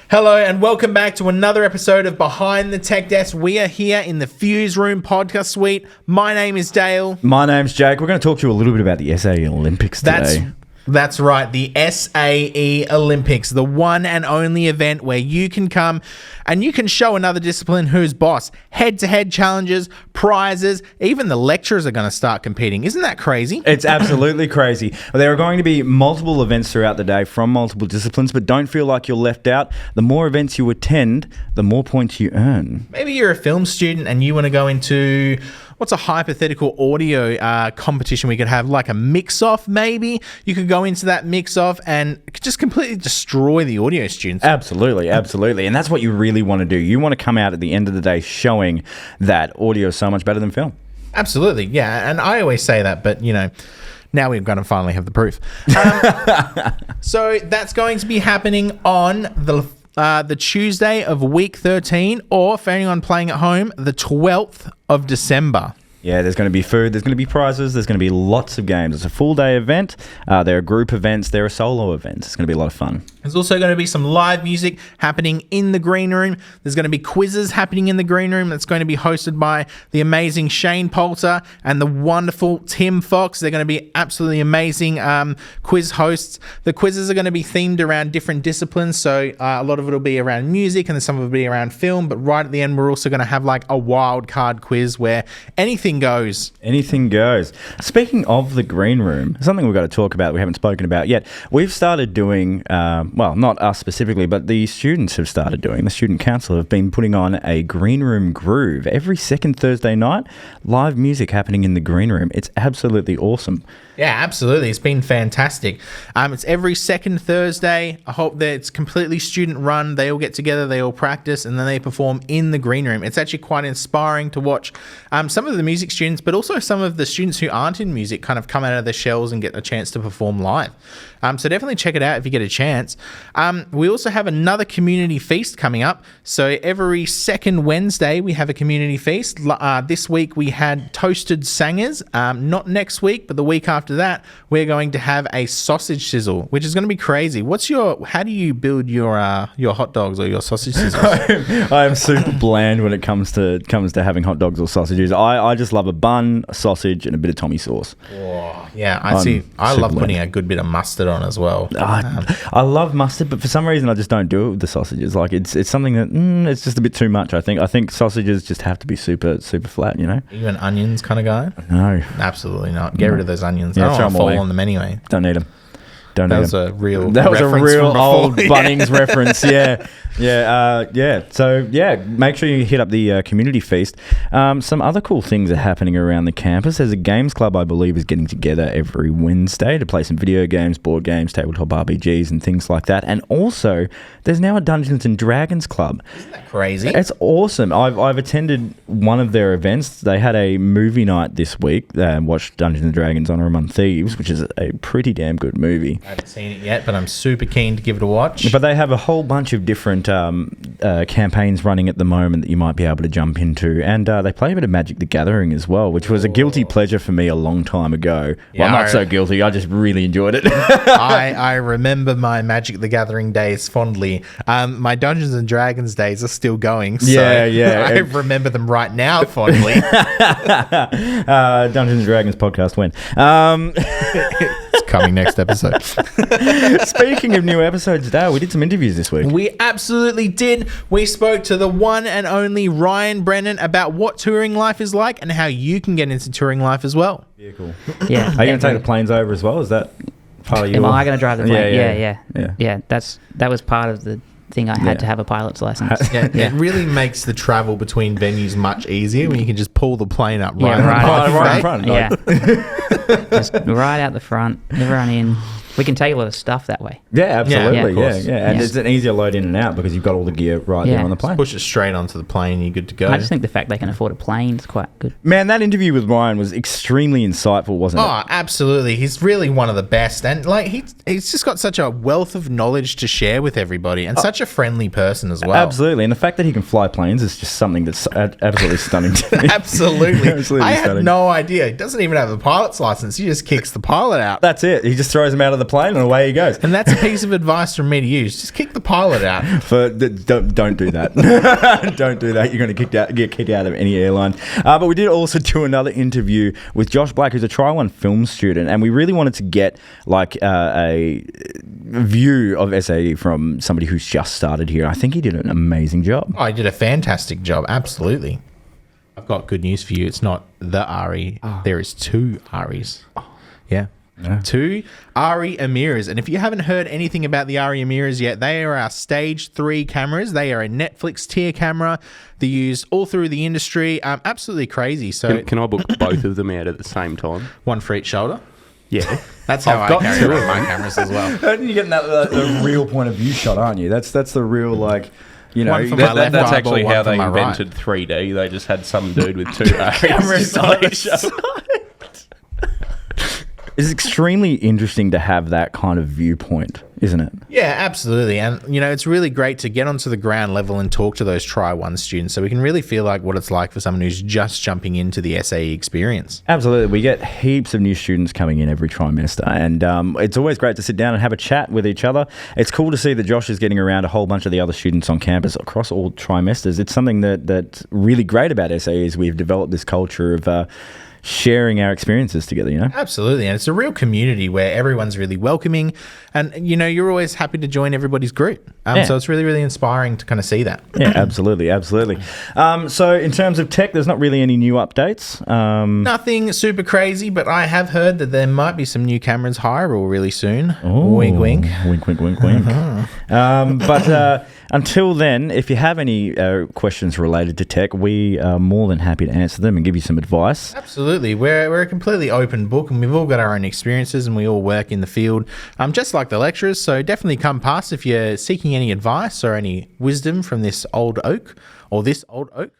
Hello and welcome back to another episode of Behind the Tech Desk. We are here in the Fuse Room podcast suite. My name is Dale. My name's Jake. We're going to talk to you a little bit about the SAE Olympics today. That's right, the SAE Olympics, the one and only event where you can come and you can show another discipline who's boss. Head-to-head challenges, prizes, even the lecturers are going to start competing. Isn't that crazy? It's absolutely crazy. There are going to be multiple events throughout the day from multiple disciplines, but don't feel like you're left out. The more events you attend, the more points you earn. Maybe you're a film student and you want to go into... what's a hypothetical audio competition we could have? Like a mix-off, maybe? You could go into that mix-off and just completely destroy the audio students. Absolutely. And that's what you really want to do. You want to come out at the end of the day showing that audio is so much better than film. Absolutely, yeah. And I always say that, but, you know, now we're going to finally have the proof. So that's going to be happening on the Tuesday of week 13, or for anyone playing at home, the 12th of December. Yeah, there's going to be food, there's going to be prizes, there's going to be lots of games. It's a full-day event. There are group events, there are solo events. It's going to be a lot of fun. There's also going to be some live music happening in the green room. There's going to be quizzes happening in the green room that's going to be hosted by the amazing Shane Poulter and the wonderful Tim Fox. They're going to be absolutely amazing quiz hosts. The quizzes are going to be themed around different disciplines, so a lot of it will be around music and then some of it will be around film, but right at the end we're also going to have like a wild card quiz where anything goes. Anything goes. Speaking of the green room, something we've got to talk about we haven't spoken about yet. We've started doing... well, not us specifically, but the students have started doing, the student council have been putting on a green room groove every second Thursday night, live music happening in the green room. It's absolutely awesome. Yeah, absolutely. It's been fantastic. It's every second Thursday. I hope that it's completely student run. They all get together, they all practice, and then they perform in the green room. It's actually quite inspiring to watch some of the music students, but also some of the students who aren't in music kind of come out of their shells and get a chance to perform live. So definitely check it out if you get a chance. We also have another community feast coming up. So every second Wednesday, we have a community feast. This week, we had toasted sangers. Not next week, but the week after that, we're going to have a sausage sizzle, which is going to be crazy. How do you build your hot dogs or your sausage sizzles? I am super bland when it comes to having hot dogs or sausages. I just love a bun, a sausage, and a bit of Tommy sauce. Oh, yeah, I love putting a good bit of mustard on as well. I love mustard, but for some reason I just don't do it with the sausages. Like it's something that it's just a bit too much. I think sausages just have to be super flat. You know. Are you an onions kind of guy? No, absolutely not. Get rid of those onions. Yeah, I don't want to fall on them anyway. Don't need them. That was a real old Bunnings reference. Yeah. So make sure you hit up the community feast. Some other cool things are happening around the campus. There's a games club, I believe, is getting together every Wednesday to play some video games, board games, tabletop RPGs, and things like that. And also, there's now a Dungeons and Dragons club. Isn't that crazy? It's awesome. I've attended one of their events. They had a movie night this week. Watched Dungeons and Dragons: Honor Among Thieves, which is a pretty damn good movie. I haven't seen it yet, but I'm super keen to give it a watch. But they have a whole bunch of different campaigns running at the moment that you might be able to jump into. And they play a bit of Magic the Gathering as well, which was a guilty pleasure for me a long time ago. Well, not so guilty. I just really enjoyed it. I remember my Magic the Gathering days fondly. My Dungeons and Dragons days are still going. So I remember them right now fondly. Dungeons and Dragons podcast when? It's coming next episode. Speaking of new episodes, Dale, we did some interviews this week. We absolutely did. We spoke to the one and only Ryan Brennan about what touring life is like and how you can get into touring life as well. Yeah, cool. Yeah. Are you going to take the planes over as well? Is that part of your... Am I going to drive the plane? Yeah. That was part of the thing. I had to have a pilot's license. It really makes the travel between venues much easier when you can just pull the plane up right in front. Yeah. Just right out the front, everyone in. We can take a lot of stuff that way. Yeah, absolutely. Yeah. And Yes. it's an easier load in and out because you've got all the gear right there on the plane. Push it straight onto the plane, you're good to go. I just think the fact they can afford a plane is quite good. Man, that interview with Ryan was extremely insightful, wasn't it? Oh, absolutely. He's really one of the best. And like he's just got such a wealth of knowledge to share with everybody and such a friendly person as well. Absolutely. And the fact that he can fly planes is just something that's absolutely stunning to me. Absolutely. I had no idea. He doesn't even have a pilot's license. He just kicks the pilot out. That's it. He just throws him out of the plane and away he goes. And that's a piece of advice from me to use. Just kick the pilot out. Don't do that. Don't do that. You're going to get kicked out of any airline. But we did also do another interview with Josh Black, who's a Try One film student, and we really wanted to get like a view of SAE from somebody who's just started here. I think he did an amazing job. Oh, he did a fantastic job. Absolutely. I've got good news for you. It's not the Ari. There is 2 Aris. Yeah. 2 Ari Amiras. And if you haven't heard anything about the Ari Amiras yet, they are our stage 3 cameras. They are a Netflix tier camera. They're used all through the industry. Absolutely crazy. So Can I book both of them out at the same time? one for each shoulder. Yeah. That's how I've got I carry 2 around my cameras as well. You're getting the real point of view shot, aren't you? That's the real, like, you know. One for my left That's eyeball, actually one how for they my right. invented 3D. They just had some dude with 2 cameras on each other. It's extremely interesting to have that kind of viewpoint, isn't it? Yeah, absolutely. And, you know, it's really great to get onto the ground level and talk to those Try One students so we can really feel like what it's like for someone who's just jumping into the SAE experience. Absolutely. We get heaps of new students coming in every trimester, and it's always great to sit down and have a chat with each other. It's cool to see that Josh is getting around a whole bunch of the other students on campus across all trimesters. It's something that's really great about SAE is we've developed this culture of sharing our experiences together, you know? Absolutely. And it's a real community where everyone's really welcoming and, you know, you're always happy to join everybody's group. So it's really, really inspiring to kind of see that. Yeah, absolutely. Absolutely. So in terms of tech, there's not really any new updates. Nothing super crazy, but I have heard that there might be some new cameras hireable really soon. Ooh, wink, wink. Wink, wink, wink, wink. But until then, if you have any questions related to tech, we are more than happy to answer them and give you some advice. Absolutely. We're a completely open book and we've all got our own experiences and we all work in the field, just like the lecturers. So definitely come past if you're seeking any advice or any wisdom from this old oak or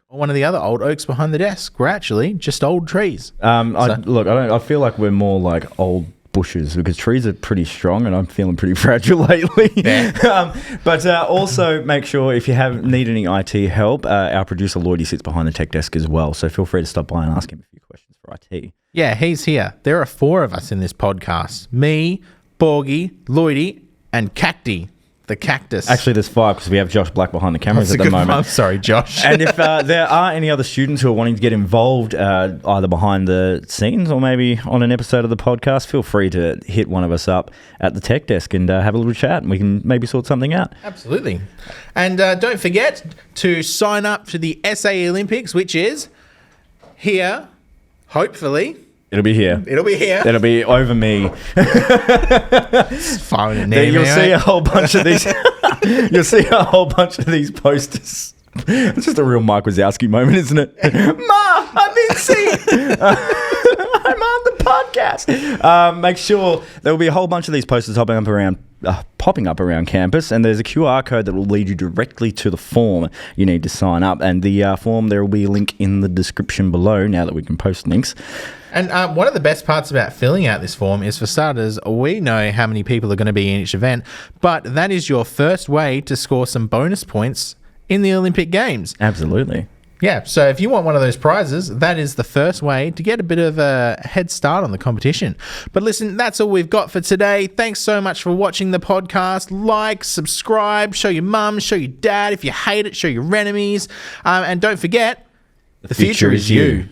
one of the other old oaks behind the desk. We're actually just old trees. I feel like we're more like old bushes because trees are pretty strong and I'm feeling pretty fragile lately. Yeah. But also make sure if you need any IT help, our producer Lloydie sits behind the tech desk as well. So feel free to stop by and ask him a few questions for IT. Yeah, he's here. There are 4 of us in this podcast. Me, Borgie, Lloydie, and Cacti, the cactus. Actually, there's 5 because we have Josh Black behind the cameras at the moment. I'm sorry, Josh. And if there are any other students who are wanting to get involved either behind the scenes or maybe on an episode of the podcast, feel free to hit one of us up at the tech desk and have a little chat and we can maybe sort something out. Absolutely. And don't forget to sign up to the SAE Olympics, which is here, hopefully. It'll be here. It'll be over me. Phone and You'll see a whole bunch of these. You'll see a whole bunch of these posters. It's just a real Mike Wazowski moment, isn't it? Ma, I'm in seat. I'm on the podcast. Make sure there will be a whole bunch of these posters popping up around campus, and there's a QR code that will lead you directly to the form you need to sign up. And the form, there will be a link in the description below. Now that we can post links. And one of the best parts about filling out this form is, for starters, we know how many people are going to be in each event, but that is your first way to score some bonus points in the Olympic Games. Absolutely. Yeah, so if you want one of those prizes, that is the first way to get a bit of a head start on the competition. But listen, that's all we've got for today. Thanks so much for watching the podcast. Like, subscribe, show your mum, show your dad. If you hate it, show your enemies. And don't forget, the future is you.